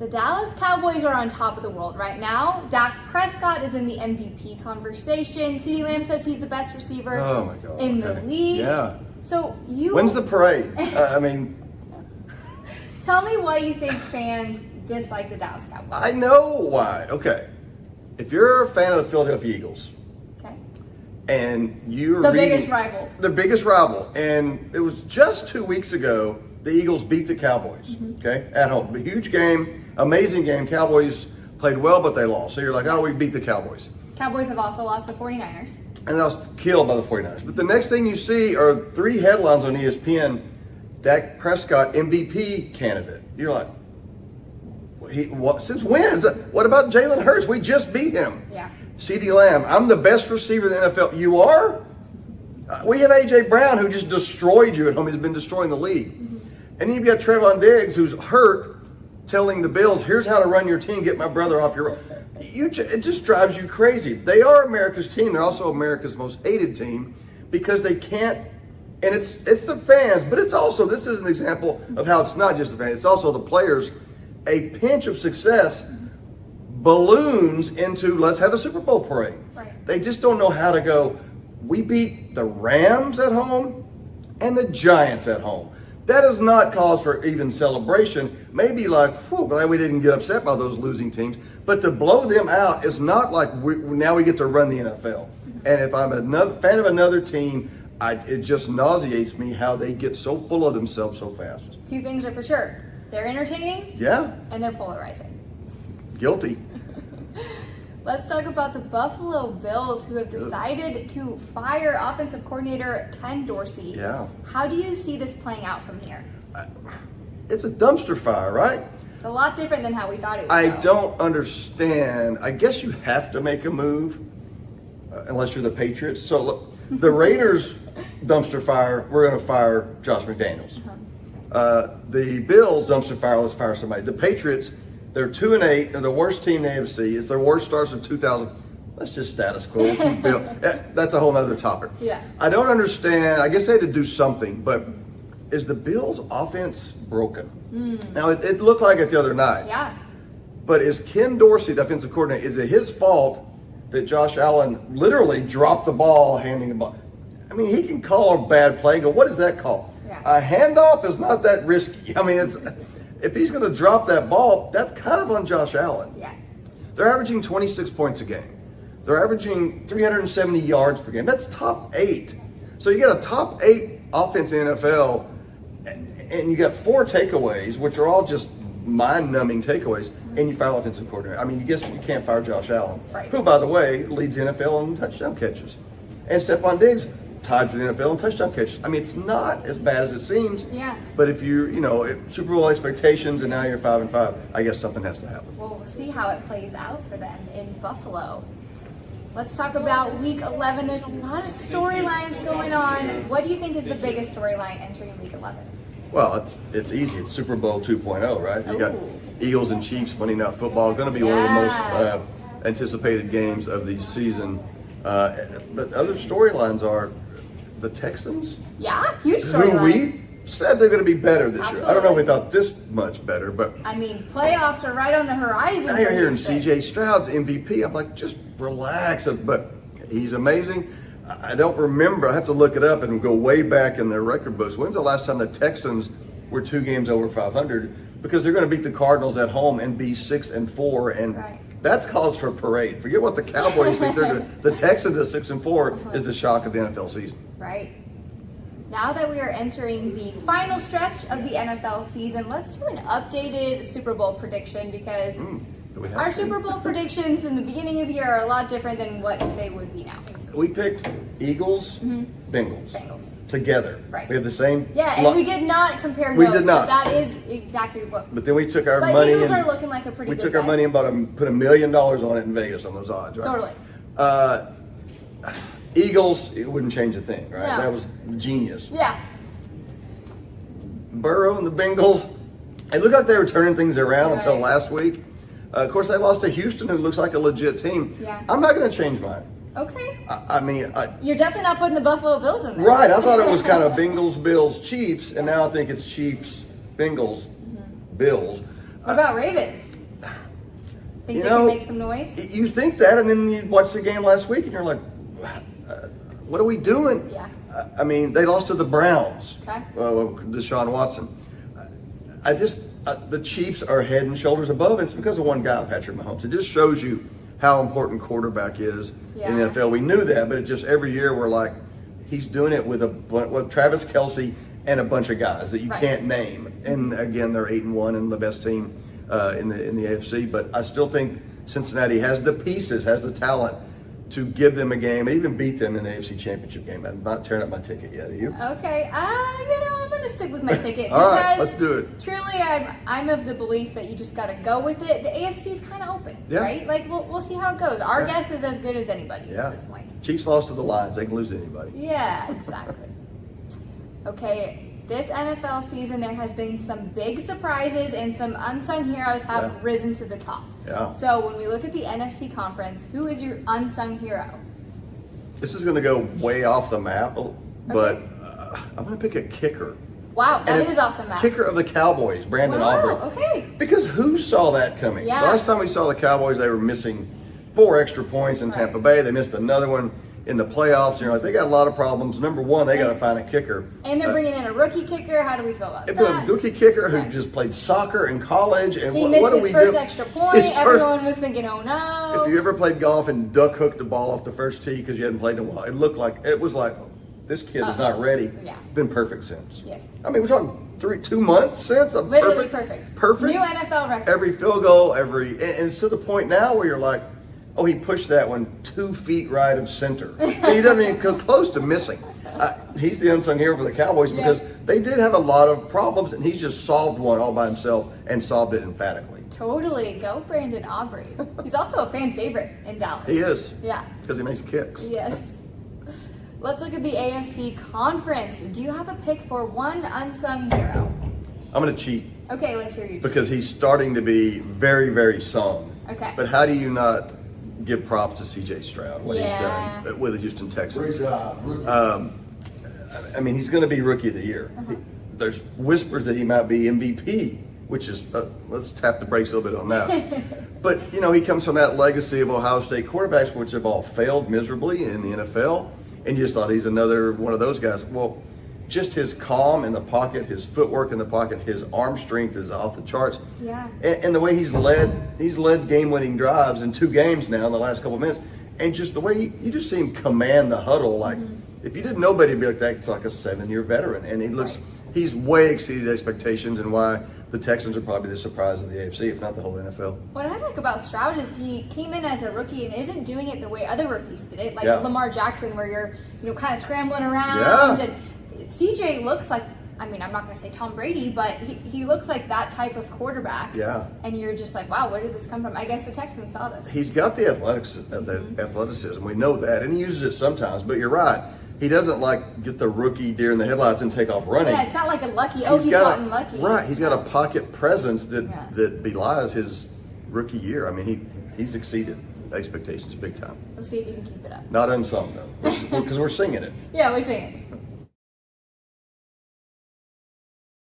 The Dallas Cowboys are on top of the world right now. Dak Prescott is in the MVP conversation. CeeDee Lamb says he's the best receiver in the league. Yeah. So When's the parade? Tell me why you think fans dislike the Dallas Cowboys. I know why. Okay. If you're a fan of the Philadelphia Eagles, okay, and you're the biggest rival, and it was just 2 weeks ago the Eagles beat the Cowboys. Okay, at home, a huge game, amazing game. Cowboys played well, but they lost. So you're like, oh, we beat the Cowboys. Cowboys have also lost the 49ers. And I was killed by the 49ers. But the next thing you see are 3 headlines on ESPN: Dak Prescott MVP candidate. You're like, since when? What about Jalen Hurts? We just beat him. Yeah. CeeDee Lamb, I'm the best receiver in the NFL. You are? We have A.J. Brown, who just destroyed you at home. He's been destroying the league. And then you've got Trevon Diggs, who's hurt, telling the Bills, here's how to run your team, get my brother off your... It just drives you crazy. They are America's team. They're also America's most hated team because they can't... And it's the fans, but it's also, this is an example of how it's not just the fans, it's also the players. A pinch of success balloons into, let's have a Super Bowl parade. Right. They just don't know how to go, we beat the Rams at home and the Giants at home. That is not cause for even celebration. Maybe like, whew, glad we didn't get upset by those losing teams. But to blow them out is not like now we get to run the NFL. And if I'm a fan of another team, it just nauseates me how they get so full of themselves so fast. 2 things are for sure. They're entertaining. Yeah. And they're polarizing. Guilty. Let's talk about the Buffalo Bills, who have decided to fire offensive coordinator Ken Dorsey. Yeah. How do you see this playing out from here? It's a dumpster fire, right? A lot different than how we thought it would I go. don't understand. I guess you have to make a move unless you're the Patriots. So look, the Raiders dumpster fire, we're going to fire Josh McDaniels. The Bills dumpster fire, let's fire somebody. The Patriots, they're 2-8. They're the worst team in the AFC. It's their worst start since 2000. Let's just status quo. Keep that's a whole other topic. Yeah. I don't understand. I guess they had to do something, but is the Bills' offense broken? Now, it looked like it the other night. Yeah. But is Ken Dorsey, the offensive coordinator, is it his fault that Josh Allen literally dropped the ball, handing the ball? I mean, he can call a bad play and go, what is that called? Yeah. A handoff is not that risky. I mean, if he's going to drop that ball, that's kind of on Josh Allen. Yeah. They're averaging 26 points a game. They're averaging 370 yards per game. That's top 8. So you got a top 8 offense in the NFL, and you got 4 takeaways, which are all just mind-numbing takeaways, and you fire offensive coordinator. I mean, you guess you can't fire Josh Allen, who, by the way, leads the NFL in touchdown catches. And Stephon Diggs tied for the NFL in touchdown catches. I mean, it's not as bad as it seems. Yeah. But if Super Bowl expectations and now you're 5-5, I guess something has to happen. Well, we'll see how it plays out for them in Buffalo. Let's talk about Week 11. There's a lot of storylines going on. What do you think is the biggest storyline entering Week 11? Well, it's easy. It's Super Bowl 2.0, right? You got Eagles and Chiefs Monday Night Football. It's going to be one of the most anticipated games of the season. But other storylines are the Texans. Yeah, huge Who storyline. we said they're going to be better this year. I don't know if we Absolutely. thought this much better, but I mean, playoffs are right on the horizon. now you're hearing C.J. Stroud's MVP. I'm like, just relax. But he's amazing. I don't remember. I have to look it up and go way back in their record books. When's the last time the Texans were 2 games over 500? Because they're going to beat the Cardinals at home and be 6-4, and that's cause for a parade. Forget what the Cowboys think they're doing. The Texans at 6-4 is the shock of the NFL season. Right. Now that we are entering the final stretch of the NFL season, let's do an updated Super Bowl prediction because our Super Bowl predictions in the beginning of the year are a lot different than what they would be now. We picked Eagles, Bengals together. Right. We have the same. Yeah, and we did not compare We notes. did not. But that is exactly what. But then we took our But money Eagles and are looking like a pretty we good took our bet. money and put $1 million on it in Vegas on those odds, right? Totally. Eagles, it wouldn't change a thing, right? No. That was genius. Yeah. Burrow and the Bengals, it looked like they were turning things around until last week. Of course, they lost to Houston, who looks like a legit team. Yeah. I'm not going to change mine. Okay. I mean, You're definitely not putting the Buffalo Bills in there. right. I thought it was kind of Bengals, Bills, Chiefs, and now I think it's Chiefs, Bengals, Bills. What about Ravens? Think You they know, can make some noise? You think that, and then you watch the game last week, and you're like, what are we doing? Yeah. I mean, they lost to the Browns. Okay. Deshaun Watson. The Chiefs are head and shoulders above. It's because of one guy, Patrick Mahomes. It just shows you how important quarterback is in the NFL. We knew that, but it just every year we're like, he's doing it with Travis Kelce and a bunch of guys that you can't name. And again, they're 8-1 and the best team in the AFC. But I still think Cincinnati has the pieces, has the talent to give them a game, even beat them in the AFC Championship game. I'm not tearing up my ticket yet. Are you? Okay, I'm going to stick with my ticket. All because right, let's do it. Truly, I'm of the belief that you just got to go with it. The AFC is kind of open, right? Like, we'll see how it goes. Our guess is as good as anybody's at this point. Chiefs lost to the Lions. They can lose to anybody. Yeah, exactly. Okay. This NFL season, there has been some big surprises and some unsung heroes have risen to the top. Yeah. So when we look at the NFC conference, who is your unsung hero? This is going to go way off the map, but I'm going to pick a kicker. Wow, that is off the map. Kicker of the Cowboys, Brandon Aubrey. Okay. Because who saw that coming? Yeah. Last time we saw the Cowboys, they were missing 4 extra points in Tampa Bay. They missed another one in the playoffs. And you're like, they got a lot of problems. Number one, they got to find a kicker. And they're bringing in a rookie kicker. How do we feel about that? A rookie kicker who just played soccer in college. And he what missed his first extra point. Everyone was thinking, oh no. If you ever played golf and duck hooked the ball off the first tee because you hadn't played in a while, it was like, this kid is not ready. Yeah. Been perfect since. Yes. I mean, we're talking 2 months since. Literally perfect. Perfect. New NFL record. Every field goal, and it's to the point now where you're like, oh, he pushed that one 2 feet right of center. And he doesn't even come close to missing. He's the unsung hero for the Cowboys because they did have a lot of problems, and he's just solved one all by himself and solved it emphatically. Totally. Go Brandon Aubrey. He's also a fan favorite in Dallas. He is. Yeah. Because he makes kicks. Yes. Let's look at the AFC conference. Do you have a pick for one unsung hero? I'm going to cheat. Okay, let's hear you. Because he's starting to be very, very sung. Okay. But how do you not give props to C.J. Stroud, what he's done with the Houston Texans? Great job. I mean, he's going to be Rookie of the Year. There's whispers that he might be MVP, which is, let's tap the brakes a little bit on that. But, he comes from that legacy of Ohio State quarterbacks, which have all failed miserably in the NFL. And you just thought he's another one of those guys. Well, just his calm in the pocket, his footwork in the pocket, his arm strength is off the charts. Yeah. And the way he's led game-winning drives in 2 games now in the last couple of minutes. And just the way you just see him command the huddle. Like, if you didn't know anybody would be like that, it's like a 7-year veteran. And he's way exceeded expectations, and why the Texans are probably the surprise of the AFC, if not the whole NFL. What I like about Stroud is he came in as a rookie and isn't doing it the way other rookies did it, like Lamar Jackson, where you're kind of scrambling around. Yeah. And CJ looks like, I mean, I'm not going to say Tom Brady, but he looks like that type of quarterback. Yeah. And you're just like, wow, where did this come from? I guess the Texans saw this. He's got the athleticism. We know that, and he uses it sometimes. But you're right. He doesn't get the rookie deer in the headlights and take off running. Yeah, it's not like a lucky. He's gotten lucky. Right. He's got a pocket presence that belies his rookie year. I mean, he's exceeded expectations big time. Let's see if he can keep it up. Not unsung though, because we're singing it. Yeah, we're singing.